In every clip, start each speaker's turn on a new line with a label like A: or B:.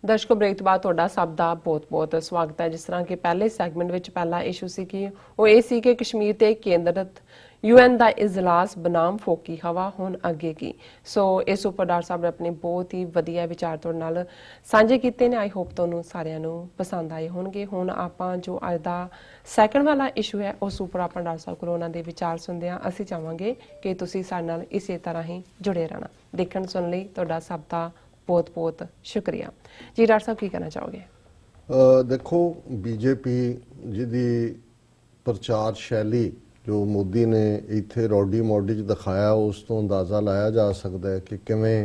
A: ਦਰਸ਼ਕੋ break ਤੋਂ ਬਾਅਦ ਤੁਹਾਡਾ ਸਭ ਦਾ ਬਹੁਤ-ਬਹੁਤ ਸਵਾਗਤ ਹੈ। ਜਿਸ ਤਰ੍ਹਾਂ ਕਿ ਪਹਿਲੇ ਸੈਗਮੈਂਟ ਵਿੱਚ ਪਹਿਲਾ ਇਸ਼ੂ ਸੀ ਕਿ ਉਹ ਇਹ ਸੀ ਕਿ ਕਸ਼ਮੀਰ ਤੇ ਕੇਂਦਰਿਤ UN ਦਾ ਇਜਲਾਸ ਬਨਾਮ ਫੋਕੀ ਹਵਾ ਹੁਣ ਅੱਗੇ ਕੀ। ਸੋ ਇਸ ਉੱਪਰ ਡਾਕਟਰ ਸਾਹਿਬ ਨੇ ਆਪਣੇ ਬਹੁਤ ਹੀ ਵਧੀਆ ਵਿਚਾਰ ਤੁਹਾਡੇ ਨਾਲ ਸਾਂਝੇ ਕੀਤੇ ਨੇ। ਆਈ ਹੋਪ ਤੁਹਾਨੂੰ ਸਾਰਿਆਂ ਨੂੰ ਪਸੰਦ ਆਏ ਹੋਣਗੇ। ਹੁਣ ਆਪਾਂ ਜੋ ਅੱਜ ਦਾ ਸੈਕੰਡ ਵਾਲਾ ਇਸ਼ੂ ਹੈ ਉਸ ਉੱਪਰ ਆਪਾਂ ਡਾਕਟਰ ਸਾਹਿਬ ਕੋਲੋਂ ਉਹਨਾਂ ਦੇ ਵਿਚਾਰ ਸੁਣਦੇ ਹਾਂ। ਅਸੀਂ ਚਾਹਾਂਗੇ ਕਿ ਤੁਸੀਂ ਸਾਡੇ ਨਾਲ ਇਸੇ ਤਰ੍ਹਾਂ ਹੀ ਜੁੜੇ ਰਹਿਣਾ। ਦੇਖਣ ਸੁਣ ਲਈ ਤੁਹਾਡਾ ਸਭ ਦਾ बहुत-बहुत शुक्रिया जी। डॉक्टर साहब की कहना चाहोगे?
B: देखो बीजेपी जिहदी प्रचार शैली जो मोदी ने इत्थे रौडी मौडी च दिखाया उस तो अंदाज़ा लाया जा सकता है कि किवें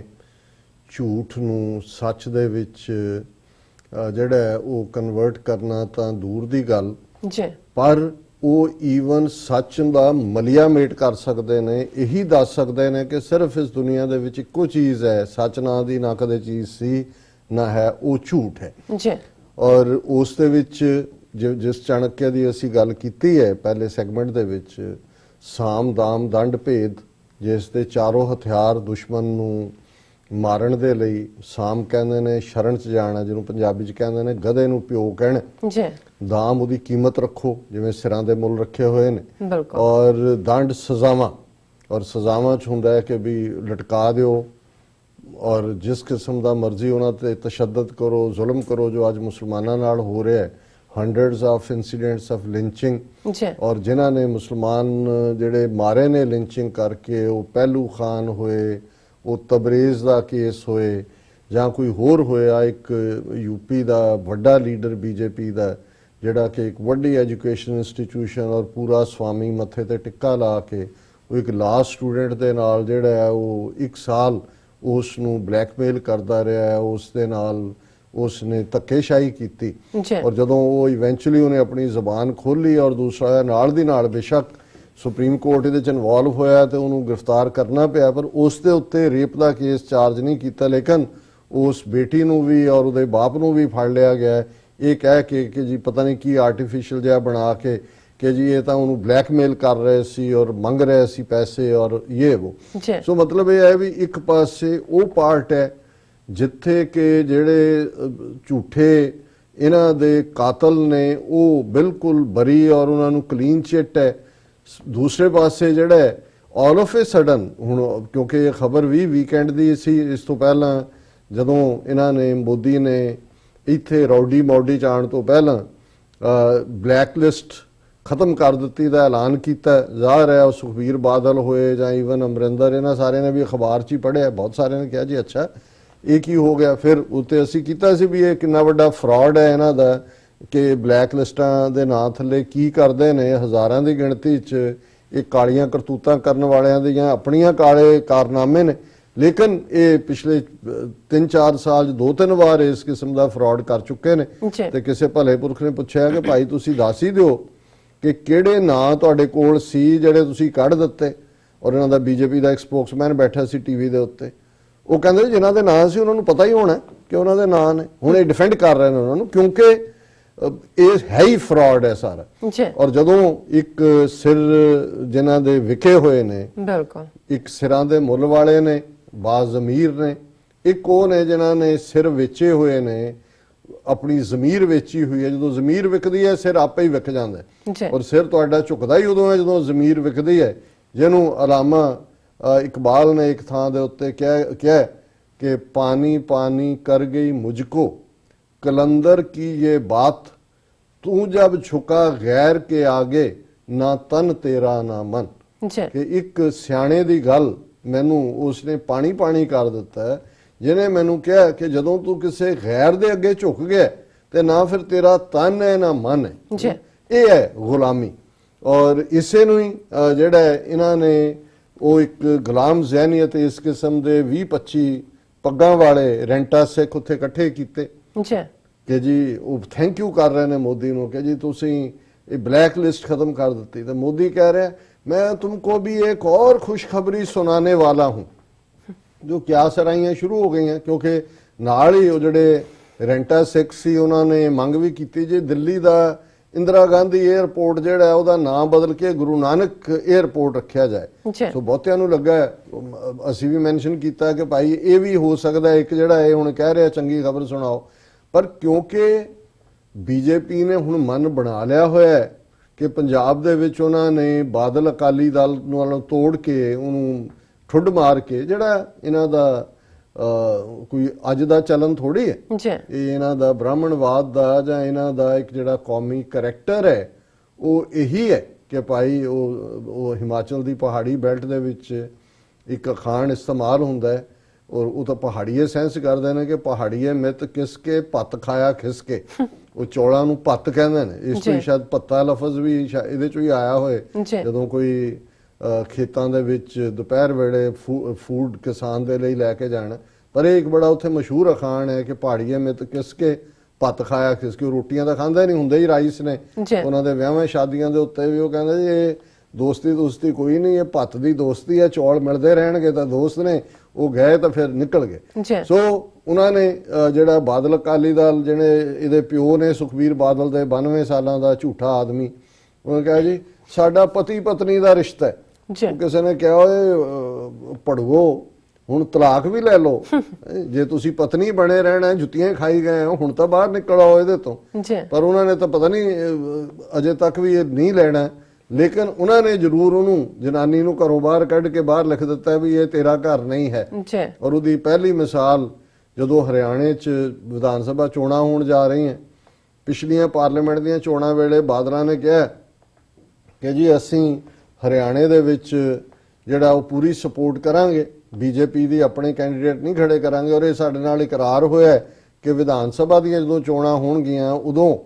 B: झूठ नूं सच दे विच जिहड़ा है वो कन्वर्ट करना तां दूर दी गल जी, पर ਉਹ ਈਵਨ ਸੱਚ ਦਾ ਮਲੀਆ ਮੇਟ ਕਰ ਸਕਦੇ ਨੇ। ਇਹੀ ਦੱਸ ਸਕਦੇ ਨੇ ਕਿ ਸਿਰਫ ਇਸ ਦੁਨੀਆ ਦੇ ਵਿੱਚ ਇੱਕੋ ਚੀਜ਼ ਹੈ, ਸੱਚ ਨਾਂ ਦੀ ਨਾ ਕਦੇ ਚੀਜ਼ ਸੀ ਨਾ ਹੈ, ਉਹ ਝੂਠ ਹੈ ਜੀ। ਔਰ ਉਸ ਦੇ ਵਿੱਚ ਜਿਸ ਚਾਣਕਿਆ ਦੀ ਅਸੀਂ ਗੱਲ ਕੀਤੀ ਹੈ ਪਹਿਲੇ ਸੈਗਮੈਂਟ ਦੇ ਵਿੱਚ, ਸਾਮ ਦਾਮ ਦੰਡ ਭੇਦ, ਜਿਸ ਦੇ ਚਾਰੋਂ ਹਥਿਆਰ ਦੁਸ਼ਮਣ ਨੂੰ ਮਾਰਨ ਦੇ ਲਈ, ਸਾਮ ਕਹਿੰਦੇ ਨੇ ਸ਼ਰਨ 'ਚ ਜਾਣਾ, ਜਿਹਨੂੰ ਪੰਜਾਬੀ 'ਚ ਕਹਿੰਦੇ ਨੇ ਗਧੇ ਨੂੰ ਪਿਓ ਕਹਿਣ ਜੀ। ਦਾਮ ਉਹਦੀ ਕੀਮਤ ਰੱਖੋ ਜਿਵੇਂ ਸਿਰਾਂ ਦੇ ਮੁੱਲ ਰੱਖੇ ਹੋਏ ਨੇ, ਔਰ ਦੰਡ ਸਜ਼ਾਵਾਂ, ਔਰ ਸਜ਼ਾਵਾਂ 'ਚ ਹੁੰਦਾ ਹੈ ਕਿ ਵੀ ਲਟਕਾ ਦਿਓ ਔਰ ਜਿਸ ਕਿਸਮ ਦਾ ਮਰਜ਼ੀ ਉਹਨਾਂ 'ਤੇ ਤਸ਼ੱਦਦ ਕਰੋ, ਜ਼ੁਲਮ ਕਰੋ, ਜੋ ਅੱਜ ਮੁਸਲਮਾਨਾਂ ਨਾਲ ਹੋ ਰਿਹਾ ਹੈ। Hundreds of incidents of lynching, ਔਰ ਜਿਨ੍ਹਾਂ ਨੇ ਮੁਸਲਮਾਨ ਜਿਹੜੇ ਮਾਰੇ ਨੇ ਲਿੰਚਿੰਗ ਕਰਕੇ, ਉਹ ਪਹਿਲੂ ਖਾਨ ਹੋਏ, ਉਹ ਤਬਰੇਜ਼ ਦਾ ਕੇਸ ਹੋਏ ਜਾਂ ਕੋਈ ਹੋਰ ਹੋਇਆ। ਇੱਕ ਯੂਪੀ ਦਾ ਵੱਡਾ ਲੀਡਰ BJP ਦਾ ਜਿਹੜਾ ਕਿ ਇੱਕ ਵੱਡੀ ਐਜੂਕੇਸ਼ਨ ਇੰਸਟੀਟਿਊਸ਼ਨ ਔਰ ਪੂਰਾ ਸਵਾਮੀ ਮੱਥੇ ਤੇ ਟਿੱਕਾ ਲਾ ਕੇ ਉਹ ਇੱਕ ਲਾਅ ਸਟੂਡੈਂਟ ਦੇ ਨਾਲ ਜਿਹੜਾ ਹੈ ਉਹ 1 ਸਾਲ ਉਸ ਨੂੰ ਬਲੈਕਮੇਲ ਕਰਦਾ ਰਿਹਾ ਹੈ, ਉਸ ਦੇ ਨਾਲ ਉਸ ਨੇ ਧੱਕੇਸ਼ਾਹੀ ਕੀਤੀ। ਔਰ ਜਦੋਂ ਉਹ ਇਵੈਂਚੁਅਲੀ ਉਹਨੇ ਆਪਣੀ ਜ਼ਬਾਨ ਖੋਲ੍ਹੀ ਔਰ ਦੂਸਰਾ ਨਾਲ ਦੀ ਨਾਲ ਬੇਸ਼ੱਕ ਸੁਪਰੀਮ ਕੋਰਟ ਇਹਦੇ 'ਚ ਇਨਵੋਲਵ ਹੋਇਆ ਤੇ ਉਹਨੂੰ ਗ੍ਰਿਫਤਾਰ ਕਰਨਾ ਪਿਆ, ਪਰ ਉਸ ਦੇ ਉੱਤੇ ਰੇਪ ਦਾ ਕੇਸ ਚਾਰਜ ਨਹੀਂ ਕੀਤਾ। ਲੇਕਿਨ ਉਸ ਬੇਟੀ ਨੂੰ ਵੀ ਔਰ ਉਹਦੇ ਬਾਪ ਨੂੰ ਵੀ ਫੜ ਲਿਆ ਗਿਆ ਇਹ ਕਹਿ ਕੇ ਕਿ ਜੀ ਪਤਾ ਨਹੀਂ ਕੀ ਆਰਟੀਫਿਸ਼ੀਅਲ ਜਿਹਾ ਬਣਾ ਕੇ ਕਿ ਜੀ ਇਹ ਤਾਂ ਉਹਨੂੰ ਬਲੈਕਮੇਲ ਕਰ ਰਹੇ ਸੀ ਔਰ ਮੰਗ ਰਹੇ ਸੀ ਪੈਸੇ ਔਰ ਇਹ ਉਹ। ਸੋ ਮਤਲਬ ਇਹ ਹੈ ਵੀ ਇੱਕ ਪਾਸੇ ਉਹ ਪਾਰਟ ਹੈ ਜਿੱਥੇ ਕਿ ਜਿਹੜੇ ਝੂਠੇ ਇਹਨਾਂ ਦੇ ਕਾਤਲ ਨੇ ਉਹ ਬਿਲਕੁਲ ਬਰੀ ਔਰ ਉਹਨਾਂ ਨੂੰ ਕਲੀਨ ਚਿੱਟ ਹੈ। ਦੂਸਰੇ ਪਾਸੇ ਜਿਹੜਾ ਹੈ ਆਲ ਆਫ ਏ ਸਡਨ, ਹੁਣ ਕਿਉਂਕਿ ਇਹ ਖਬਰ ਵੀ ਵੀਕਐਂਡ ਦੀ ਸੀ, ਇਸ ਤੋਂ ਪਹਿਲਾਂ ਜਦੋਂ ਇਹਨਾਂ ਨੇ ਮੋਦੀ ਨੇ ਇੱਥੇ ਰੌਡੀ ਮੌਡੀ ਜਾਣ ਤੋਂ ਪਹਿਲਾਂ ਬਲੈਕ ਲਿਸਟ ਖਤਮ ਕਰ ਦਿੱਤੀ ਦਾ ਐਲਾਨ ਕੀਤਾ। ਜ਼ਾਹਰ ਹੈ ਉਹ ਸੁਖਬੀਰ ਬਾਦਲ ਹੋਏ ਜਾਂ ਈਵਨ ਅਮਰਿੰਦਰ, ਇਹਨਾਂ ਸਾਰਿਆਂ ਨੇ ਵੀ ਅਖਬਾਰ 'ਚ ਹੀ ਪੜ੍ਹਿਆ, ਬਹੁਤ ਸਾਰਿਆਂ ਨੇ ਕਿਹਾ ਜੀ ਅੱਛਾ ਇਹ ਕੀ ਹੋ ਗਿਆ। ਫਿਰ ਉੱਤੇ ਅਸੀਂ ਕੀਤਾ ਸੀ ਵੀ ਇਹ ਕਿੰਨਾ ਵੱਡਾ ਫਰਾਡ ਹੈ ਇਹਨਾਂ ਦਾ ਕਿ ਬਲੈਕ ਲਿਸਟਾਂ ਦੇ ਨਾਂ ਥੱਲੇ ਕੀ ਕਰਦੇ ਨੇ। ਹਜ਼ਾਰਾਂ ਦੀ ਗਿਣਤੀ 'ਚ ਇਹ ਕਾਲੀਆਂ ਕਰਤੂਤਾਂ ਕਰਨ ਵਾਲਿਆਂ ਦੀਆਂ ਆਪਣੀਆਂ ਕਾਲੇ ਕਾਰਨਾਮੇ ਨੇ। ਲੇਕਿਨ ਇਹ ਪਿਛਲੇ 3-4 ਸਾਲ 'ਚ 2-3 ਵਾਰ ਇਸ ਕਿਸਮ ਦਾ ਫਰਾਡ ਕਰ ਚੁੱਕੇ ਨੇ। ਤੇ ਕਿਸੇ ਭਲੇ ਪੁਰਖ ਨੇ ਪੁੱਛਿਆ ਕਿ ਭਾਈ ਤੁਸੀਂ ਦੱਸ ਹੀ ਦਿਓ ਕਿ ਕਿਹੜੇ ਨਾਂ ਤੁਹਾਡੇ ਕੋਲ ਸੀ ਜਿਹੜੇ ਤੁਸੀਂ ਕੱਢ ਦਿੱਤੇ। ਔਰ ਇਹਨਾਂ ਦਾ BJP ਦਾ ਇੱਕ ਸਪੋਕਸਮੈਨ ਬੈਠਾ ਸੀ TV ਦੇ ਉੱਤੇ, ਉਹ ਕਹਿੰਦੇ ਜਿਨ੍ਹਾਂ ਦੇ ਨਾਂ ਸੀ ਉਹਨਾਂ ਨੂੰ ਪਤਾ ਹੀ ਹੋਣਾ ਕਿ ਉਹਨਾਂ ਦੇ ਨਾਂ ਨੇ। ਹੁਣ ਇਹ ਡਿਫੈਂਡ ਕਰ ਰਹੇ ਨੇ ਉਹਨਾਂ ਨੂੰ ਕਿਉਂਕਿ ਇਹ ਹੈ ਹੀ ਫਰਾਡ ਹੈ ਸਾਰਾ। ਔਰ ਜਦੋਂ ਇੱਕ ਸਿਰ ਜਿਨ੍ਹਾਂ ਦੇ ਵਿਕੇ ਹੋਏ ਨੇ, ਬਿਲਕੁਲ ਇੱਕ ਸਿਰਾਂ ਦੇ ਮੁੱਲ ਵਾਲੇ ਨੇ, ਬਾਜ਼ਮੀਰ ਨੇ, ਇੱਕ ਉਹ ਨੇ ਜਿਨ੍ਹਾਂ ਨੇ ਸਿਰ ਵੇਚੇ ਹੋਏ ਨੇ, ਆਪਣੀ ਜ਼ਮੀਰ ਵੇਚੀ ਹੋਈ ਹੈ। ਜਦੋਂ ਜ਼ਮੀਰ ਵਿਕਦੀ ਹੈ ਸਿਰ ਆਪੇ ਹੀ ਵਿਕ ਜਾਂਦਾ ਹੈ, ਔਰ ਸਿਰ ਤੁਹਾਡਾ ਝੁਕਦਾ ਹੀ ਉਦੋਂ ਹੈ ਜਦੋਂ ਜ਼ਮੀਰ ਵਿਕਦੀ ਹੈ। ਜਿਹਨੂੰ ਅਲਾਮਾ ਇਕਬਾਲ ਨੇ ਇੱਕ ਥਾਂ ਦੇ ਉੱਤੇ ਕਿਹਾ ਕਿ ਪਾਣੀ ਪਾਣੀ ਕਰ ਗਈ ਮੁਝਕੋ कलंदर की ये बात, तू जब झुका गैर के आगे ना तन तेरा ना मन। कि एक सियाणे दी गल मैनू उसने पानी पानी कर दिता है, जिन्हें मैनू कहा कि जदों तू किसी गैर दे अगे झुक गया ते ना फिर तेरा तन है ना मन है। ये है गुलामी। और इसे नूं ही जिहड़ा इन्हां ने वो एक गुलाम जहनीयत इस किस्म के 20-25 पग्गां वाले रेंटा सिख उत्थे इकट्ठे कीते कि जी वो थैंक यू कर रहे हैं मोदी को कि जी तुसी ब्लैक लिस्ट खत्म कर दी। तो मोदी कह रहे हैं मैं तुमको भी एक और खुशखबरी सुनाने वाला हूँ। जो क्या सराइयाँ शुरू हो गई हैं क्योंकि नाल ही वो जिहड़े रेंटा सिख सी उन्होंने मंग भी की जी दिल्ली का इंदिरा गांधी एयरपोर्ट जिहड़ा ਉਹਦਾ नाम बदल के गुरु नानक एयरपोर्ट रखा जाए। सो बहुतियां नूं लगा असीं भी मैंशन किया कि भाई ये भी हो सकता है एक जिहड़ा है हुण कह रहे चंगी खबर सुनाओ। ਪਰ ਕਿਉਂਕਿ ਬੀਜੇਪੀ ਨੇ ਹੁਣ ਮਨ ਬਣਾ ਲਿਆ ਹੋਇਆ ਹੈ ਕਿ ਪੰਜਾਬ ਦੇ ਵਿੱਚ ਉਹਨਾਂ ਨੇ ਬਾਦਲ ਅਕਾਲੀ ਦਲ ਨਾਲੋਂ ਤੋੜ ਕੇ ਉਹਨੂੰ ਠੁੱਡ ਮਾਰ ਕੇ, ਜਿਹੜਾ ਇਹਨਾਂ ਦਾ ਕੋਈ ਅੱਜ ਦਾ ਚਲਨ ਥੋੜੀ ਹੈ, ਇਹ ਇਹਨਾਂ ਦਾ ਬ੍ਰਾਹਮਣਵਾਦ ਦਾ ਜਾਂ ਇਹਨਾਂ ਦਾ ਇੱਕ ਜਿਹੜਾ ਕੌਮੀ ਕਰੈਕਟਰ ਹੈ ਉਹ ਇਹੀ ਹੈ ਕਿ ਭਾਈ ਉਹ ਹਿਮਾਚਲ ਦੀ ਪਹਾੜੀ ਬੈਲਟ ਦੇ ਵਿੱਚ ਇੱਕ ਅਖਾਣ ਇਸਤੇਮਾਲ ਹੁੰਦਾ ਹੈ, ਔਰ ਉਹ ਤਾਂ ਪਹਾੜੀਏ ਸੈਂਸ ਕਰਦੇ ਨੇ ਕਿ ਪਹਾੜੀਏ ਮਿੱਤ ਕਿਸ ਕੇ ਪੱਤ ਖਾਇਆ ਖਿਸ ਕੇ, ਉਹ ਚੌਲਾਂ ਨੂੰ ਪੱਤ ਕਹਿੰਦੇ ਨੇ। ਇਸ ਤੋਂ ਸ਼ਾਇਦ ਪੱਤਾ ਲਫ਼ਜ਼ ਵੀ ਇਹਦੇ ਚੋਂ ਹੀ ਆਇਆ ਹੋਏ, ਜਦੋਂ ਕੋਈ ਖੇਤਾਂ ਦੇ ਵਿੱਚ ਦੁਪਹਿਰ ਵੇਲੇ ਫੂਡ ਕਿਸਾਨ ਦੇ ਲਈ ਲੈ ਕੇ ਜਾਣਾ। ਪਰ ਇਹ ਇੱਕ ਬੜਾ ਉੱਥੇ ਮਸ਼ਹੂਰ ਅਖਾਣ ਹੈ ਕਿ ਪਹਾੜੀਏ ਮਿੱਤ ਕਿਸ ਕੇ ਪੱਤ ਖਾਇਆ ਖਿਸ ਕੇ। ਰੋਟੀਆਂ ਤਾਂ ਖਾਂਦੇ ਨਹੀਂ, ਹੁੰਦੇ ਹੀ ਰਾਈਸ ਨੇ ਉਹਨਾਂ ਦੇ ਵਿਆਹਾਂ ਸ਼ਾਦੀਆਂ ਦੇ ਉੱਤੇ ਵੀ। ਉਹ ਕਹਿੰਦੇ ਜੀ ਇਹ ਦੋਸਤੀ ਕੋਈ ਨਹੀਂ, ਇਹ ਪੱਤ ਦੀ ਦੋਸਤੀ ਹੈ, ਚੌਲ ਮਿਲਦੇ ਰਹਿਣਗੇ ਤਾਂ ਦੋਸਤ ਨੇ, ਉਹ ਗਏ ਤਾਂ ਫਿਰ ਨਿਕਲ ਗਏ। ਸੋ ਉਹਨਾਂ ਨੇ ਜਿਹੜਾ ਬਾਦਲ ਅਕਾਲੀ ਦਲ, ਜਿਹੜੇ ਇਹਦੇ ਪਿਓ ਨੇ ਸੁਖਬੀਰ ਬਾਦਲ ਦੇ 92 ਸਾਲਾਂ ਦਾ ਝੂਠਾ ਆਦਮੀ, ਉਹਨੇ ਕਿਹਾ ਜੀ ਸਾਡਾ ਪਤੀ ਪਤਨੀ ਦਾ ਰਿਸ਼ਤਾ ਹੈ। ਕਿਸੇ ਨੇ ਕਿਹਾ ਓਏ ਪੜਵੋ ਹੁਣ ਤਲਾਕ ਵੀ ਲੈ ਲਓ, ਜੇ ਤੁਸੀਂ ਪਤਨੀ ਬਣੇ ਰਹਿਣਾ, ਜੁੱਤੀਆਂ ਖਾਈ ਗਏ ਹੋ, ਹੁਣ ਤਾਂ ਬਾਹਰ ਨਿਕਲ ਆਓ ਇਹਦੇ ਤੋਂ। ਪਰ ਉਹਨਾਂ ਨੇ ਤਾਂ ਪਤਾ ਨਹੀਂ ਅਜੇ ਤੱਕ ਵੀ ਇਹ ਨਹੀਂ ਲੈਣਾ, ਲੇਕਿਨ ਉਹਨਾਂ ਨੇ ਜ਼ਰੂਰ ਉਹਨੂੰ ਜਨਾਨੀ ਨੂੰ ਘਰੋਂ ਬਾਹਰ ਕੱਢ ਕੇ ਬਾਹਰ ਲਿਖ ਦਿੱਤਾ ਵੀ ਇਹ ਤੇਰਾ ਘਰ ਨਹੀਂ ਹੈ। ਔਰ ਉਹਦੀ ਪਹਿਲੀ ਮਿਸਾਲ ਜਦੋਂ ਹਰਿਆਣੇ 'ਚ ਵਿਧਾਨ ਸਭਾ ਚੋਣਾਂ ਹੋਣ ਜਾ ਰਹੀਆਂ, ਪਿਛਲੀਆਂ ਪਾਰਲੀਮੈਂਟ ਦੀਆਂ ਚੋਣਾਂ ਵੇਲੇ ਬਾਦਲਾਂ ਨੇ ਕਿਹਾ ਕਿ ਜੀ ਅਸੀਂ ਹਰਿਆਣੇ ਦੇ ਵਿੱਚ ਜਿਹੜਾ ਉਹ ਪੂਰੀ ਸਪੋਰਟ ਕਰਾਂਗੇ, ਬੀਜੇਪੀ ਦੀ ਆਪਣੇ ਕੈਂਡੀਡੇਟ ਨਹੀਂ ਖੜੇ ਕਰਾਂਗੇ। ਔਰ ਇਹ ਸਾਡੇ ਨਾਲ ਇਕਰਾਰ ਹੋਇਆ ਕਿ ਵਿਧਾਨ ਸਭਾ ਦੀਆਂ ਜਦੋਂ ਚੋਣਾਂ ਹੋਣਗੀਆਂ ਉਦੋਂ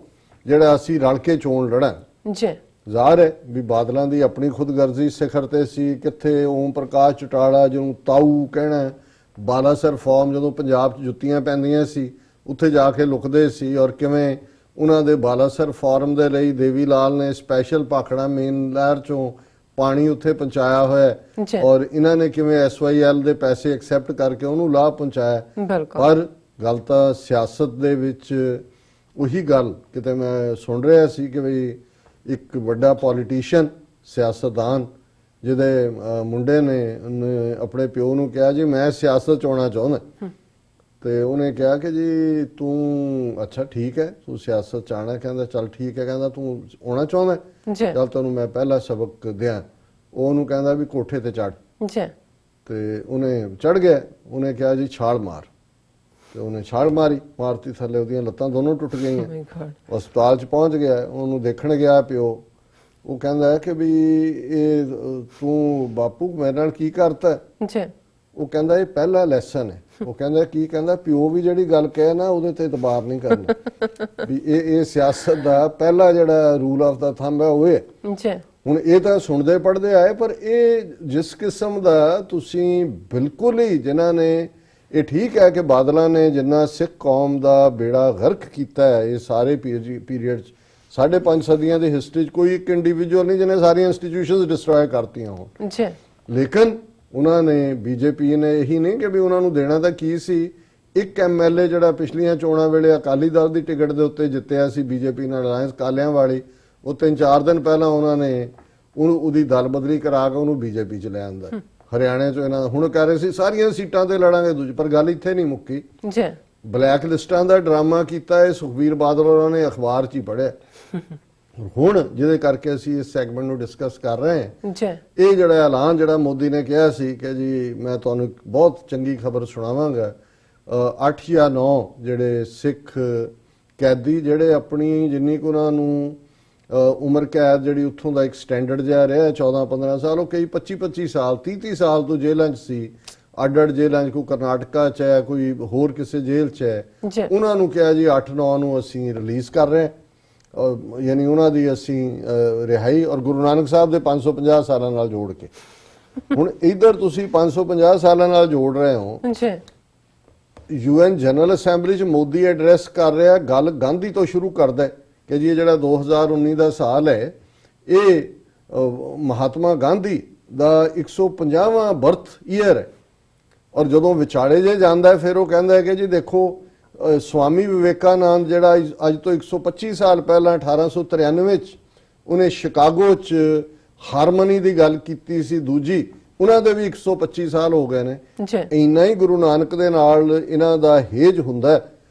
B: ਜਿਹੜਾ ਅਸੀਂ ਰਲ ਕੇ ਚੋਣ ਲੜਾਂਗੇ। ਜ਼ਾਹਰ ਹੈ ਵੀ ਬਾਦਲਾਂ ਦੀ ਆਪਣੀ ਖੁਦਗਰਜ਼ੀ ਸਿਖਰ ਤੇ ਸੀ। ਕਿੱਥੇ ਓਮ ਪ੍ਰਕਾਸ਼ ਚੌਟਾਲਾ ਜਿਹਨੂੰ ਤਾਊ ਕਹਿਣਾ, ਬਾਲਾਸਰ ਫਾਰਮ ਜਦੋਂ ਪੰਜਾਬ 'ਚ ਜੁੱਤੀਆਂ ਪੈਂਦੀਆਂ ਸੀ ਉੱਥੇ ਜਾ ਕੇ ਲੁਕਦੇ ਸੀ, ਔਰ ਕਿਵੇਂ ਉਹਨਾਂ ਦੇ ਬਾਲਾਸਰ ਫਾਰਮ ਦੇ ਲਈ ਦੇਵੀ ਲਾਲ ਨੇ ਸਪੈਸ਼ਲ ਭਾਖੜਾ ਮੇਨ ਲਹਿਰ 'ਚੋਂ ਪਾਣੀ ਉੱਥੇ ਪਹੁੰਚਾਇਆ ਹੋਇਆ, ਔਰ ਇਹਨਾਂ ਨੇ ਕਿਵੇਂ SYL ਦੇ ਪੈਸੇ ਐਕਸੈਪਟ ਕਰਕੇ ਉਹਨੂੰ ਲਾਭ ਪਹੁੰਚਾਇਆ। ਪਰ ਗੱਲ ਤਾਂ ਸਿਆਸਤ ਦੇ ਵਿੱਚ ਉਹੀ ਗੱਲ, ਕਿਤੇ ਮੈਂ ਸੁਣ ਰਿਹਾ ਸੀ ਕਿ ਬਈ ਇੱਕ ਵੱਡਾ ਪੋਲੀਟੀਸ਼ੀਅਨ, ਸਿਆਸਤਦਾਨ, ਜਿਹਦੇ ਮੁੰਡੇ ਨੇ ਆਪਣੇ ਪਿਓ ਨੂੰ ਕਿਹਾ ਜੀ ਮੈਂ ਸਿਆਸਤ 'ਚ ਆਉਣਾ ਚਾਹੁੰਦਾ, ਤੇ ਉਹਨੇ ਕਿਹਾ ਕਿ ਜੀ ਤੂੰ ਅੱਛਾ ਠੀਕ ਹੈ ਤੂੰ ਸਿਆਸਤ 'ਚ ਆਉਣਾ, ਕਹਿੰਦਾ ਚੱਲ ਠੀਕ ਹੈ, ਕਹਿੰਦਾ ਤੂੰ ਆਉਣਾ ਚਾਹੁੰਦਾ, ਚੱਲ ਤੈਨੂੰ ਮੈਂ ਪਹਿਲਾ ਸਬਕ ਦਿਆਂ। ਉਹਨੂੰ ਕਹਿੰਦਾ ਵੀ ਕੋਠੇ ਤੇ ਚੜ੍ਹ, ਤੇ ਉਹਨੇ ਚੜ੍ਹ ਗਿਆ। ਉਹਨੇ ਕਿਹਾ ਜੀ ਛਾਲ ਮਾਰ, ਤੇ ਉਹਨੇ ਛਾਲ ਮਾਰਤੀ, ਥੱਲੇ ਉਹਦੀਆਂ ਲੱਤਾਂ ਦੋਨੋਂ ਟੁੱਟ ਗਈਆਂ। ਹਸਪਤਾਲ 'ਚ ਪਹੁੰਚ ਗਿਆ, ਉਹਨੂੰ ਦੇਖਣ ਗਿਆ ਪਿਓ। ਉਹ ਕਹਿੰਦਾ ਕਿ ਵੀ ਇਹ ਤੂੰ ਬਾਪੂ ਮੇਰੇ ਨਾਲ ਕੀ ਕਰਤਾ? ਉਹ ਕਹਿੰਦਾ ਇਹ ਪਹਿਲਾ ਲੈਸਨ ਹੈ। ਉਹ ਕਹਿੰਦਾ ਕੀ? ਕਹਿੰਦਾ ਪਿਓ ਵੀ ਜਿਹੜੀ ਗੱਲ ਕਹੇ ਨਾ ਉਹਦੇ ਤੇ ਇਤਬਾਰ ਨਹੀਂ ਕਰਨਾ, ਵੀ ਇਹ ਸਿਆਸਤ ਦਾ ਪਹਿਲਾ ਜਿਹੜਾ ਰੂਲ ਆਫ ਦਾ ਥੰਬ ਹੈ ਉਹ ਹੈ। ਹੁਣ ਇਹ ਤਾਂ ਸੁਣਦੇ ਪੜ੍ਹਦੇ ਆਏ, ਪਰ ਇਹ ਜਿਸ ਕਿਸਮ ਦਾ ਤੁਸੀਂ ਬਿਲਕੁਲ ਹੀ, ਜਿਨ੍ਹਾਂ ਨੇ, ਇਹ ਠੀਕ ਹੈ ਕਿ ਬਾਦਲਾਂ ਨੇ ਜਿੰਨਾ ਸਿੱਖ ਕੌਮ ਦਾ ਬੇੜਾ ਗਰਕ ਕੀਤਾ ਹੈ ਇਹ ਸਾਰੇ ਪੀਰੀਅਡ 'ਚ, 5.5 ਸਦੀਆਂ ਦੀ ਹਿਸਟਰੀ 'ਚ ਕੋਈ ਇੱਕ ਇੰਡੀਵਿਜੂਅਲ ਨਹੀਂ ਜਿਹਨੇ ਸਾਰੀਆਂ ਇੰਸਟੀਟਿਊਸ਼ਨਸ ਡਿਸਟਰੋਏ ਕਰਤੀਆਂ ਹੋਣ। ਲੇਕਿਨ ਉਹਨਾਂ ਨੇ, ਬੀਜੇਪੀ ਨੇ, ਇਹੀ ਨਹੀਂ ਕਿ ਵੀ ਉਹਨਾਂ ਨੂੰ ਦੇਣਾ ਤਾਂ ਕੀ ਸੀ। ਇੱਕ MLA ਜਿਹੜਾ ਪਿਛਲੀਆਂ ਚੋਣਾਂ ਵੇਲੇ ਅਕਾਲੀ ਦਲ ਦੀ ਟਿਕਟ ਦੇ ਉੱਤੇ ਜਿੱਤਿਆ ਸੀ ਬੀਜੇਪੀ ਨਾਲ ਅਲਾਇੰਸ, ਕਾਲਿਆਂ ਵਾਲੀ, ਉਹ 3-4 ਦਿਨ ਪਹਿਲਾਂ ਉਹਨਾਂ ਨੇ ਉਹਦੀ ਦਲ ਬਦਲੀ ਕਰਾ ਕੇ ਉਹਨੂੰ ਬੀਜੇਪੀ 'ਚ ਲੈ ਆਂਦਾ। ਹਰਿਆਣੇ 'ਚ ਇਹਨਾਂ ਹੁਣ ਕਹਿ ਰਹੇ ਸੀ ਸਾਰੀਆਂ ਸੀਟਾਂ ਤੇ ਲੜਾਂਗੇ ਦੂਜੀ, ਪਰ ਗੱਲ ਇੱਥੇ ਨਹੀਂ ਮੁੱਕੀ। ਬਲੈਕ ਲਿਸਟਾਂ ਦਾ ਡਰਾਮਾ ਕੀਤਾ ਇਹ ਸੁਖਬੀਰ ਬਾਦਲ ਉਹਨਾਂ ਨੇ ਅਖਬਾਰ 'ਚ ਹੀ ਪੜ੍ਹਿਆ। ਹੁਣ ਜਿਹਦੇ ਕਰਕੇ ਅਸੀਂ ਇਸ ਸੈਗਮੈਂਟ ਨੂੰ ਡਿਸਕਸ ਕਰ ਰਹੇ ਹਾਂ, ਇਹ ਜਿਹੜਾ ਐਲਾਨ ਜਿਹੜਾ ਮੋਦੀ ਨੇ ਕਿਹਾ ਸੀ ਕਿ ਜੀ ਮੈਂ ਤੁਹਾਨੂੰ ਬਹੁਤ ਚੰਗੀ ਖਬਰ ਸੁਣਾਵਾਂਗਾ, 8 ਜਾਂ 9 ਜਿਹੜੇ ਸਿੱਖ ਕੈਦੀ ਜਿਹੜੇ ਆਪਣੀ ਜਿੰਨੀ ਕੁ ਉਹਨਾਂ ਨੂੰ ਉਮਰ ਕੈਦ ਜਿਹੜੀ ਉੱਥੋਂ ਦਾ ਇੱਕ ਸਟੈਂਡਰਡ ਜਿਹਾ ਰਿਹਾ 14-15 ਸਾਲ, ਉਹ ਕਈ 25-25 ਸਾਲ 30-30 ਸਾਲ ਤੋਂ ਜੇਲ੍ਹਾਂ 'ਚ ਸੀ, ਅੱਡ-ਅੱਡ ਜੇਲ੍ਹਾਂ 'ਚ, ਕੋਈ ਕਰਨਾਟਕਾ 'ਚ ਹੈ, ਕੋਈ ਹੋਰ ਕਿਸੇ ਜੇਲ੍ਹ 'ਚ ਹੈ। ਉਹਨਾਂ ਨੂੰ ਕਿਹਾ ਜੀ 8-9 ਨੂੰ ਅਸੀਂ ਰਿਲੀਜ਼ ਕਰ ਰਹੇ ਹਾਂ, ਯਾਨੀ ਉਹਨਾਂ ਦੀ ਅਸੀਂ ਰਿਹਾਈ, ਔਰ ਗੁਰੂ ਨਾਨਕ ਸਾਹਿਬ ਦੇ 550 ਸਾਲਾਂ ਨਾਲ ਜੋੜ ਕੇ। ਹੁਣ ਇਧਰ ਤੁਸੀਂ 550 ਸਾਲਾਂ ਨਾਲ ਜੋੜ ਰਹੇ ਹੋ। UN ਜਨਰਲ ਅਸੈਂਬਲੀ 'ਚ ਮੋਦੀ ਐਡਰੈਸ ਕਰ ਰਿਹਾ, ਗੱਲ ਗਾਂਧੀ ਤੋਂ ਸ਼ੁਰੂ ਕਰਦਾ ਕਿ ਜੀ ਇਹ ਜਿਹੜਾ 2019 ਦਾ ਸਾਲ ਹੈ ਇਹ ਮਹਾਤਮਾ ਗਾਂਧੀ ਦਾ 150ਵਾਂ ਬਰਥ ਈਅਰ ਹੈ। ਔਰ ਜਦੋਂ ਵਿਚਾਲੇ ਜੇ ਜਾਂਦਾ ਫਿਰ ਉਹ ਕਹਿੰਦਾ ਹੈ ਕਿ ਜੀ ਦੇਖੋ ਸਵਾਮੀ ਵਿਵੇਕਾਨੰਦ ਜਿਹੜਾ ਅੱਜ ਤੋਂ 125 ਸਾਲ ਪਹਿਲਾਂ 1893 'ਚ ਉਹਨੇ ਸ਼ਿਕਾਗੋ 'ਚ ਹਾਰਮਨੀ ਦੀ ਗੱਲ ਕੀਤੀ ਸੀ ਦੂਜੀ, ਉਹਨਾਂ ਦੇ ਵੀ 125 ਸਾਲ ਹੋ ਗਏ ਨੇ। ਇੰਨਾ ਹੀ ਗੁਰੂ ਨਾਨਕ ਦੇ ਨਾਲ ਇਹਨਾਂ ਦਾ ਹੇਜ ਹੁੰਦਾ,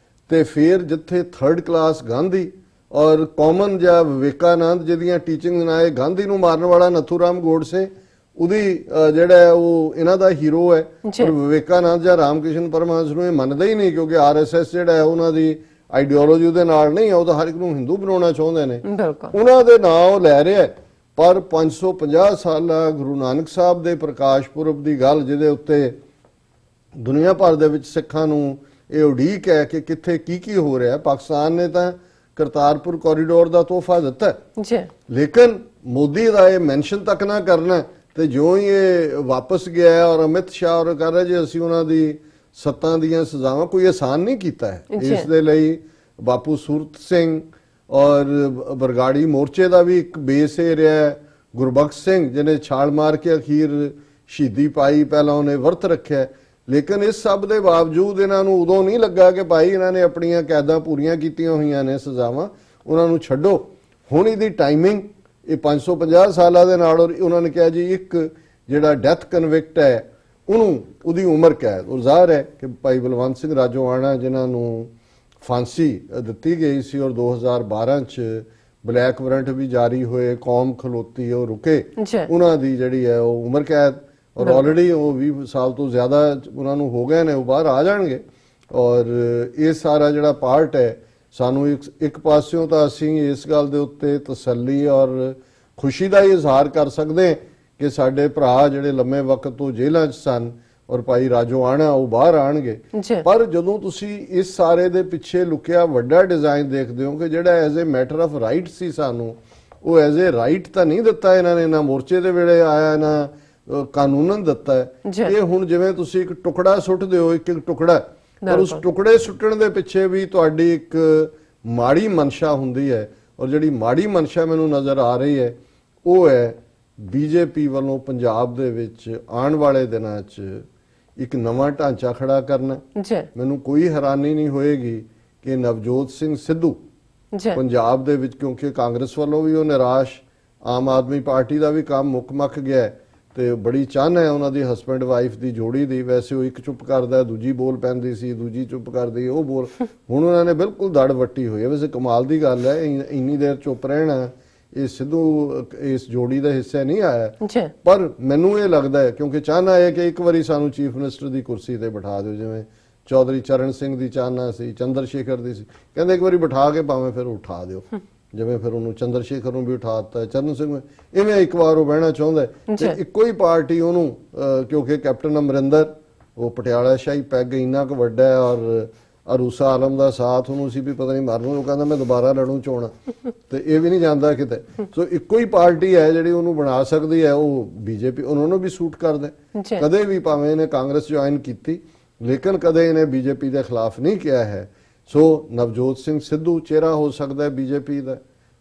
B: ਤੇ ਫਿਰ ਜਿੱਥੇ ਥਰਡ ਕਲਾਸ ਗਾਂਧੀ ਔਰ ਕਾਮਨ ਜਾਂ ਵਿਵੇਕਾਨੰਦ ਜਿਹਦੀਆਂ ਟੀਚਿੰਗ ਨਾਲ ਇਹ ਗਾਂਧੀ ਨੂੰ ਮਾਰਨ ਵਾਲਾ ਨਥੂਰਾਮ ਗੋਡਸੇ ਉਹਦੀ ਜਿਹੜਾ ਉਹ ਇਹਨਾਂ ਦਾ ਹੀਰੋ ਹੈ। ਔਰ ਵਿਵੇਕਾਨੰਦ ਜਾਂ ਰਾਮਕ੍ਰਿਸ਼ਨ ਪਰਮਹੰਸ ਨੂੰ ਇਹ ਮੰਨਦਾ ਹੀ ਨਹੀਂ, ਕਿਉਂਕਿ ਆਰਐਸਐਸ ਜਿਹੜਾ ਹੈ ਉਹਨਾਂ ਦੀ ਆਈਡੀਓਲੋਜੀ ਉਹਦੇ ਨਾਲ ਨਹੀਂ ਹੈ, ਉਹ ਤਾਂ ਹਰ ਇੱਕ ਨੂੰ ਹਿੰਦੂ ਬਣਾਉਣਾ ਚਾਹੁੰਦੇ ਨੇ। ਉਹਨਾਂ ਦੇ ਨਾਂ ਉਹ ਲੈ ਰਿਹਾ, ਪਰ 550 ਸਾਲਾ ਗੁਰੂ ਨਾਨਕ ਸਾਹਿਬ ਦੇ ਪ੍ਰਕਾਸ਼ ਪੁਰਬ ਦੀ ਗੱਲ, ਜਿਹਦੇ ਉੱਤੇ ਦੁਨੀਆ ਭਰ ਦੇ ਵਿੱਚ ਸਿੱਖਾਂ ਨੂੰ ਇਹ ਉਡੀਕ ਹੈ ਕਿ ਕਿੱਥੇ ਕੀ ਹੋ ਰਿਹਾ। ਪਾਕਿਸਤਾਨ ਨੇ ਤਾਂ ਕਰਤਾਰਪੁਰ ਕੋਰੀਡੋਰ ਦਾ ਤੋਹਫਾ ਦਿੱਤਾ ਲੇਕਿਨ ਮੋਦੀ ਦਾ ਇਹ ਮੈਂਸ਼ਨ ਤੱਕ ਨਾ ਕਰਨਾ, ਤੇ ਜਿਉਂ ਹੀ ਇਹ ਵਾਪਸ ਗਿਆ ਔਰ ਅਮਿਤ ਸ਼ਾਹ ਔਰ ਕਰ ਰਿਹਾ ਜੀ ਅਸੀਂ ਉਹਨਾਂ ਦੀ ਸੱਤਾਂ ਦੀਆਂ ਸਜ਼ਾਵਾਂ, ਕੋਈ ਆਸਾਨ ਨਹੀਂ ਕੀਤਾ ਹੈ। ਇਸ ਦੇ ਲਈ ਬਾਪੂ ਸੂਰਤ ਸਿੰਘ ਔਰ ਬਰਗਾੜੀ ਮੋਰਚੇ ਦਾ ਵੀ ਇੱਕ ਬੇਸ ਏਰੀਆ ਹੈ। ਗੁਰਬਖਸ਼ ਸਿੰਘ ਜਿਹਨੇ ਛਾਲ ਮਾਰ ਕੇ ਅਖੀਰ ਸ਼ਹੀਦੀ ਪਾਈ, ਪਹਿਲਾਂ ਉਹਨੇ ਵਰਤ ਰੱਖਿਆ, ਲੇਕਿਨ ਇਸ ਸਭ ਦੇ ਬਾਵਜੂਦ ਇਹਨਾਂ ਨੂੰ ਉਦੋਂ ਨਹੀਂ ਲੱਗਾ ਕਿ ਭਾਈ ਇਹਨਾਂ ਨੇ ਆਪਣੀਆਂ ਕੈਦਾਂ ਪੂਰੀਆਂ ਕੀਤੀਆਂ ਹੋਈਆਂ ਨੇ, ਸਜ਼ਾਵਾਂ, ਉਹਨਾਂ ਨੂੰ ਛੱਡੋ। ਹੁਣ ਇਹਦੀ ਟਾਈਮਿੰਗ ਇਹ 550 ਸਾਲਾਂ ਦੇ ਨਾਲ, ਔਰ ਉਹਨਾਂ ਨੇ ਕਿਹਾ ਜੀ ਇੱਕ ਜਿਹੜਾ ਡੈਥ ਕਨਵਿਕਟ ਹੈ ਉਹਨੂੰ ਉਹਦੀ ਉਮਰ ਕੈਦ, ਔਰ ਜ਼ਾਹਰ ਹੈ ਕਿ ਭਾਈ ਬਲਵੰਤ ਸਿੰਘ ਰਾਜੋਆਣਾ ਜਿਨ੍ਹਾਂ ਨੂੰ ਫਾਂਸੀ ਦਿੱਤੀ ਗਈ ਸੀ ਔਰ 2012 ਚ ਬਲੈਕ ਵਾਰੰਟ ਵੀ ਜਾਰੀ ਹੋਏ, ਕੌਮ ਖਲੋਤੀ ਉਹ ਰੁਕੇ, ਉਹਨਾਂ ਦੀ ਜਿਹੜੀ ਹੈ ਉਹ ਉਮਰ ਕੈਦ, ਔਰ ਆਲਰੇਡੀ ਉਹ 20 ਸਾਲ ਤੋਂ ਜ਼ਿਆਦਾ ਉਹਨਾਂ ਨੂੰ ਹੋ ਗਏ ਨੇ, ਉਹ ਬਾਹਰ ਆ ਜਾਣਗੇ। ਔਰ ਇਹ ਸਾਰਾ ਜਿਹੜਾ ਪਾਰਟ ਹੈ, ਸਾਨੂੰ ਇੱਕ ਪਾਸਿਓਂ ਤਾਂ ਅਸੀਂ ਇਸ ਗੱਲ ਦੇ ਉੱਤੇ ਤਸੱਲੀ ਔਰ ਖੁਸ਼ੀ ਦਾ ਹੀ ਇਜ਼ਹਾਰ ਕਰ ਸਕਦੇ ਕਿ ਸਾਡੇ ਭਰਾ ਜਿਹੜੇ ਲੰਮੇ ਵਕਤ ਤੋਂ ਜੇਲ੍ਹਾਂ 'ਚ ਸਨ ਔਰ ਭਾਈ ਰਾਜੋਆਣਾ ਉਹ ਬਾਹਰ ਆਣਗੇ। ਪਰ ਜਦੋਂ ਤੁਸੀਂ ਇਸ ਸਾਰੇ ਦੇ ਪਿੱਛੇ ਲੁਕਿਆ ਵੱਡਾ ਡਿਜ਼ਾਈਨ ਦੇਖਦੇ ਹੋ ਕਿ ਜਿਹੜਾ as a matter of right ਸੀ, ਸਾਨੂੰ ਉਹ ਐਜ਼ ਏ ਰਾਈਟ ਤਾਂ ਨਹੀਂ ਦਿੱਤਾ ਇਹਨਾਂ ਨੇ, ਨਾ ਮੋਰਚੇ ਦੇ ਵੇਲੇ ਆਇਆ ਨਾ ਕਾਨੂੰਨਨ ਦਿੱਤਾ ਹੈ। ਇਹ ਹੁਣ ਜਿਵੇਂ ਤੁਸੀਂ ਇੱਕ ਟੁਕੜਾ ਸੁੱਟ ਦਿਓ, ਇੱਕ ਟੁਕੜਾ, ਪਰ ਉਸ ਟੁਕੜੇ ਸੁੱਟਣ ਦੇ ਪਿੱਛੇ ਵੀ ਤੁਹਾਡੀ ਇੱਕ ਮਾੜੀ ਮਨਸ਼ਾ ਹੁੰਦੀ ਹੈ, ਔਰ ਜਿਹੜੀ ਮਾੜੀ ਮਨਸ਼ਾ ਮੈਨੂੰ ਨਜ਼ਰ ਆ ਰਹੀ ਹੈ ਉਹ ਹੈ ਬੀਜੇਪੀ ਵੱਲੋਂ ਪੰਜਾਬ ਦੇ ਵਿੱਚ ਆਉਣ ਵਾਲੇ ਦਿਨਾਂ 'ਚ ਇੱਕ ਨਵਾਂ ਢਾਂਚਾ ਖੜਾ ਕਰਨਾ। ਮੈਨੂੰ ਕੋਈ ਹੈਰਾਨੀ ਨਹੀਂ ਹੋਏਗੀ ਕਿ ਨਵਜੋਤ ਸਿੰਘ ਸਿੱਧੂ ਪੰਜਾਬ ਦੇ ਵਿੱਚ, ਕਿਉਂਕਿ ਕਾਂਗਰਸ ਵੱਲੋਂ ਵੀ ਉਹ ਨਿਰਾਸ਼, ਆਮ ਆਦਮੀ ਪਾਰਟੀ ਦਾ ਵੀ ਕੰਮ ਮੁੱਕ ਗਿਆ ਤੇ ਬੜੀ ਚਾਹਨਾ ਹੈ ਉਹਨਾਂ ਦੀ ਹਸਬੈਂਡ ਵਾਈਫ ਦੀ ਜੋੜੀ ਦੀ। ਵੈਸੇ ਉਹ ਇੱਕ ਚੁੱਪ ਕਰਦਾ, ਦੂਜੀ ਬੋਲ ਪੈਂਦੀ ਸੀ, ਦੂਜੀ ਚੁੱਪ ਕਰਦੀ, ਉਹ ਬੋਲ, ਹੁਣ ਉਹਨਾਂ ਨੇ ਬਿਲਕੁਲ ਦੜ ਵੱਟੀ ਹੋਈ ਹੈ। ਵੈਸੇ ਕਮਾਲ ਦੀ ਗੱਲ ਹੈ, ਇੰਨੀ ਦੇਰ ਚੁੱਪ ਰਹਿਣਾ, ਇਹ ਸਿੱਧੂ ਇਸ ਜੋੜੀ ਦਾ ਹਿੱਸਾ ਨਹੀਂ ਆਇਆ। ਪਰ ਮੈਨੂੰ ਇਹ ਲੱਗਦਾ ਹੈ, ਕਿਉਂਕਿ ਚਾਹਨਾ ਹੈ ਕਿ ਇੱਕ ਵਾਰੀ ਸਾਨੂੰ ਚੀਫ ਮਿਨਿਸਟਰ ਦੀ ਕੁਰਸੀ ਤੇ ਬਿਠਾ ਦਿਓ, ਜਿਵੇਂ ਚੌਧਰੀ ਚਰਨ ਸਿੰਘ ਦੀ ਚਾਹਨਾ ਸੀ, ਚੰਦਰ ਸ਼ੇਖਰ ਦੀ ਸੀ, ਕਹਿੰਦੇ ਇੱਕ ਵਾਰੀ ਬਿਠਾ ਕੇ ਭਾਵੇਂ ਫਿਰ ਉਠਾ ਦਿਓ, ਜਿਵੇਂ ਫਿਰ ਉਹਨੂੰ ਚੰਦਰ ਸ਼ੇਖਰ ਨੂੰ ਵੀ ਉਠਾ ਦਿੱਤਾ, ਚਰਨ ਸਿੰਘ ਇਵੇਂ ਇੱਕ ਵਾਰ ਉਹ ਬਹਿਣਾ ਚਾਹੁੰਦਾ ਤੇ ਇੱਕੋ ਹੀ ਪਾਰਟੀ ਉਹਨੂੰ, ਕਿਉਂਕਿ ਕੈਪਟਨ ਅਮਰਿੰਦਰ ਉਹ ਪਟਿਆਲਾ ਸ਼ਾਹੀ ਪੈਗ ਇੰਨਾ ਕੁ ਵੱਡਾ ਹੈ ਔਰ ਅਰੂਸਾ ਆਲਮ ਦਾ ਸਾਥ ਉਹਨੂੰ ਸੀ ਵੀ ਪਤਾ ਨਹੀਂ ਮਰਨ ਨੂੰ, ਉਹ ਕਹਿੰਦਾ ਮੈਂ ਦੁਬਾਰਾ ਲੜੂ ਚੋਣ, ਤੇ ਇਹ ਵੀ ਨਹੀਂ ਜਾਂਦਾ ਕਿਤੇ। ਸੋ ਇੱਕੋ ਹੀ ਪਾਰਟੀ ਹੈ ਜਿਹੜੀ ਉਹਨੂੰ ਬਣਾ ਸਕਦੀ ਹੈ, ਉਹ ਬੀਜੇਪੀ ਉਹਨਾਂ ਨੂੰ ਵੀ ਸੂਟ ਕਰਦਾ। ਕਦੇ ਵੀ ਭਾਵੇਂ ਇਹਨੇ ਕਾਂਗਰਸ ਜੁਆਇਨ ਕੀਤੀ ਲੇਕਿਨ ਕਦੇ ਇਹਨੇ ਬੀਜੇਪੀ ਦੇ ਖਿਲਾਫ ਨਹੀਂ ਕਿਹਾ ਹੈ। ਸੋ ਨਵਜੋਤ ਸਿੰਘ ਸਿੱਧੂ ਚਿਹਰਾ ਹੋ ਸਕਦਾ ਹੈ ਬੀਜੇਪੀ ਦਾ।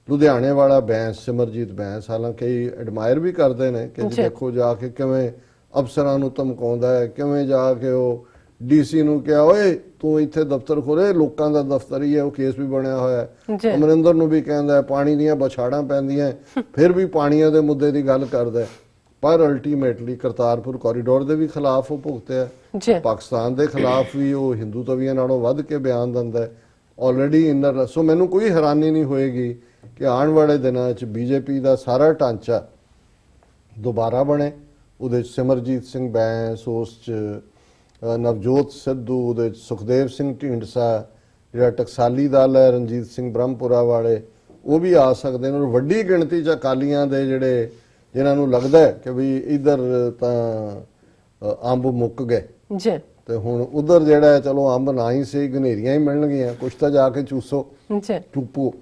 B: ਲੁਧਿਆਣੇ ਵਾਲਾ ਬੈਂਸ, ਸਿਮਰਜੀਤ ਬੈਂਸ, ਹਾਲਾਂਕਿ ਐਡਮਾਇਰ ਵੀ ਕਰਦੇ ਨੇ ਕਿ ਦੇਖੋ ਜਾ ਕੇ ਕਿਵੇਂ ਅਫਸਰਾਂ ਨੂੰ ਧਮਕਾਉਂਦਾ ਹੈ, ਕਿਵੇਂ ਜਾ ਕੇ ਉਹ ਡੀਸੀ ਨੂੰ ਕਿਹਾ ਓਏ ਤੂੰ ਇੱਥੇ ਦਫ਼ਤਰ ਖੋਲੇ, ਲੋਕਾਂ ਦਾ ਦਫ਼ਤਰ ਹੀ ਹੈ, ਉਹ ਕੇਸ ਵੀ ਬਣਿਆ ਹੋਇਆ ਹੈ। ਅਮਰਿੰਦਰ ਨੂੰ ਵੀ ਕਹਿੰਦਾ ਪਾਣੀ ਦੀਆਂ ਬਛਾੜਾਂ ਪੈਂਦੀਆਂ, ਫਿਰ ਵੀ ਪਾਣੀਆਂ ਦੇ ਮੁੱਦੇ ਦੀ ਗੱਲ ਕਰਦਾ। ਪਰ ਅਲਟੀਮੇਟਲੀ ਕਰਤਾਰਪੁਰ ਕੋਰੀਡੋਰ ਦੇ ਵੀ ਖਿਲਾਫ ਉਹ ਭੁਗਤਿਆ, ਪਾਕਿਸਤਾਨ ਦੇ ਖਿਲਾਫ ਵੀ ਉਹ ਹਿੰਦੂ ਤਵੀਆਂ ਨਾਲੋਂ ਵੱਧ ਕੇ ਬਿਆਨ ਦਿੰਦਾ ਆਲਰੇਡੀ ਇਨਰ। ਸੋ ਮੈਨੂੰ ਕੋਈ ਹੈਰਾਨੀ ਨਹੀਂ ਹੋਏਗੀ ਕਿ ਆਉਣ ਵਾਲੇ ਦਿਨਾਂ 'ਚ ਬੀਜੇਪੀ ਦਾ ਸਾਰਾ ਢਾਂਚਾ ਦੁਬਾਰਾ ਬਣੇ, ਉਹਦੇ 'ਚ ਸਿਮਰਜੀਤ ਸਿੰਘ ਬੈਂਸ, ਉਸ 'ਚ ਨਵਜੋਤ ਸਿੱਧੂ, ਉਹਦੇ 'ਚ ਸੁਖਦੇਵ ਸਿੰਘ ਢੀਂਡਸਾ, ਜਿਹੜਾ ਟਕਸਾਲੀ ਦਲ ਹੈ ਰਣਜੀਤ ਸਿੰਘ ਬ੍ਰਹਮਪੁਰਾ ਵਾਲੇ, ਉਹ ਵੀ ਆ ਸਕਦੇ ਨੇ। ਔਰ ਵੱਡੀ ਗਿਣਤੀ 'ਚ ਅਕਾਲੀਆਂ ਦੇ ਜਿਹੜੇ ਜਿਨ੍ਹਾਂ ਨੂੰ ਲੱਗਦਾ ਹੈ ਕਿ ਵੀ ਇੱਧਰ ਤਾਂ ਅੰਬ ਮੁੱਕ ਗਏ ਤੇ ਹੁਣ ਉਧਰ ਜਿਹੜਾ ਚਲੋ ਅੰਬ ਨਾ ਹੀ ਸਹੀ ਗਨੇਰੀਆਂ ਹੀ ਮਿਲਣਗੀਆਂ, ਕੁਛ ਤਾਂ ਜਾ ਕੇ ਚੂਸੋ ਚੂਪੋ।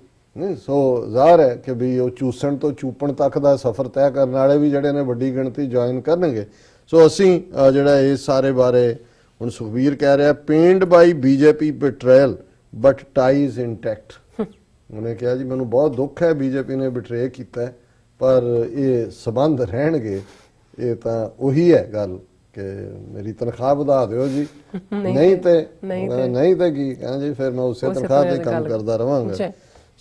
B: ਸੋ ਜ਼ਾਹਰ ਹੈ ਕਿ ਵੀ ਉਹ ਚੂਸਣ ਤੋਂ ਚੂਪਣ ਤੱਕ ਦਾ ਸਫ਼ਰ ਤੈਅ ਕਰਨ ਵਾਲੇ ਵੀ ਜਿਹੜੇ ਨੇ ਵੱਡੀ ਗਿਣਤੀ ਜੁਆਇਨ ਕਰਨਗੇ। ਸੋ ਅਸੀਂ ਜਿਹੜਾ ਇਸ ਸਾਰੇ ਬਾਰੇ ਹੁਣ ਸੁਖਬੀਰ ਕਹਿ ਰਿਹਾ ਪੇਨਡ ਬਾਈ ਬੀਜੇਪੀ ਬਿਟਰੇਲ ਬਟ ਟਾਈਜ਼ ਇੰਟੈਕਟ। ਉਹਨੇ ਕਿਹਾ ਜੀ ਮੈਨੂੰ ਬਹੁਤ ਦੁੱਖ ਹੈ ਬੀਜੇਪੀ ਨੇ ਬਿਟਰੇ ਕੀਤਾ, ਪਰ ਇਹ ਸਬੰਧ ਰਹਿਣਗੇ। ਇਹ ਤਾਂ ਉਹੀ ਹੈ ਗੱਲ ਕਿ ਮੇਰੀ ਤਨਖਾਹ ਵਧਾ ਦਿਓ ਜੀ, ਨਹੀਂ ਤੇ ਕੀ ਕਹਿੰਦਾ ਜੀ ਫਿਰ ਮੈਂ ਉਸੇ ਤਨਖਾਹ ਤੇ ਕੰਮ ਕਰਦਾ ਰਵਾਂਗਾ।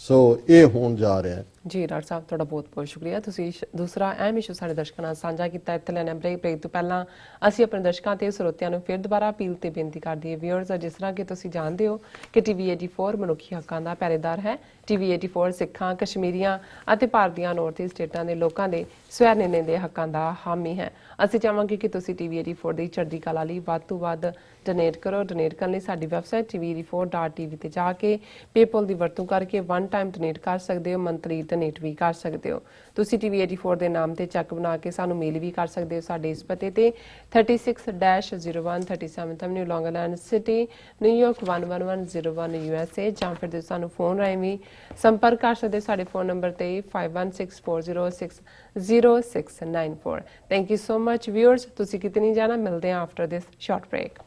B: ਸੋ ਇਹ ਹੋਣ ਜਾ ਰਿਹਾ
A: ਜੀ ਡਾਕਟਰ ਸਾਹਿਬ ਤੁਹਾਡਾ ਬਹੁਤ-ਬਹੁਤ ਸ਼ੁਕਰੀਆ ਤੁਸੀਂ ਦੂਸਰਾ ਅਹਿਮ ਇਸ਼ੂ ਸਾਡੇ ਦਰਸ਼ਕਾਂ ਨਾਲ ਸਾਂਝਾ ਕੀਤਾ। ਇੱਥੇ ਲੈਣਾ ਬ੍ਰੇਕ ਤੋਂ ਪਹਿਲਾਂ ਅਸੀਂ ਆਪਣੇ ਦਰਸ਼ਕਾਂ ਤੇ ਸਰੋਤਿਆਂ ਨੂੰ ਫਿਰ ਦੁਬਾਰਾ ਅਪੀਲ ਤੇ ਬੇਨਤੀ ਕਰਦੀ ਹੈ ਵਿਊਅਰਸ, ਜਿਸ ਤਰ੍ਹਾਂ ਕਿ ਤੁਸੀਂ ਜਾਣਦੇ ਹੋ ਕਿ ਟੀਵੀ 84 ਮਨੁੱਖੀ ਹੱਕਾਂ ਦਾ ਪਹਿਰੇਦਾਰ ਹੈ। ਟੀਵੀ 84 ਸਿੱਖਾਂ, ਕਸ਼ਮੀਰੀਆਂ ਅਤੇ ਭਾਰਤ ਦੀਆਂ ਨਾਰਥ ਈਸਟ ਸਟੇਟਾਂ ਦੇ ਲੋਕਾਂ ਦੇ ਸਵੈ ਨਿਰਣੇ ਦੇ ਹੱਕਾਂ ਦਾ ਹਾਮੀ ਹੈ। ਅਸੀਂ ਚਾਹਾਂਗੇ ਕਿ ਤੁਸੀਂ ਟੀਵੀ 84 ਦੀ ਚੜ੍ਹਦੀ ਕਲਾ ਲਈ ਵੱਧ ਤੋਂ ਵੱਧ ਡੋਨੇਟ ਕਰੋ। ਡੋਨੇਟ ਕਰਨ ਲਈ ਸਾਡੀ ਵੈਬਸਾਈਟ tv84.tv ਤੇ ਜਾ ਕੇ ਪੇਪਲ ਦੀ ਵਰਤੋਂ ਕਰਕੇ ਵਨ ਟਾਈਮ ਡੋਨੇਟ ਕਰ ਸਕਦੇ ਹੋ, ਮੰਥਲੀ ਡੋਨੇਟ ਵੀ ਕਰ ਸਕਦੇ ਹੋ। ਤੁਸੀਂ ਟੀਵੀ 84 ਦੇ ਨਾਮ ਤੇ ਚੈੱਕ ਬਣਾ ਕੇ ਸਾਨੂੰ ਮੇਲ ਵੀ ਕਰ ਸਕਦੇ ਹੋ ਸਾਡੇ ਇਸ ਪਤੇ ਤੇ 36-01 37th Avenue, Long Island City, New York 11101 USA, ਜਾਂ ਫਿਰ ਤੁਸੀਂ ਸਾਨੂੰ ਫੋਨ ਰਾਹੀਂ ਵੀ ਸੰਪਰਕ ਕਰ ਸਕਦੇ ਸਾਡੇ ਫੋਨ ਨੰਬਰ ਤੇ 5164060694। Thank you so much viewers, ਤੁਸੀਂ ਕਿਤੇ ਨਹੀਂ ਜਾਣਾ, ਮਿਲਦੇ ਹਾਂ ਆਫਟਰ ਦਿਸ ਸ਼ਾਰਟ ਬ੍ਰੇਕ।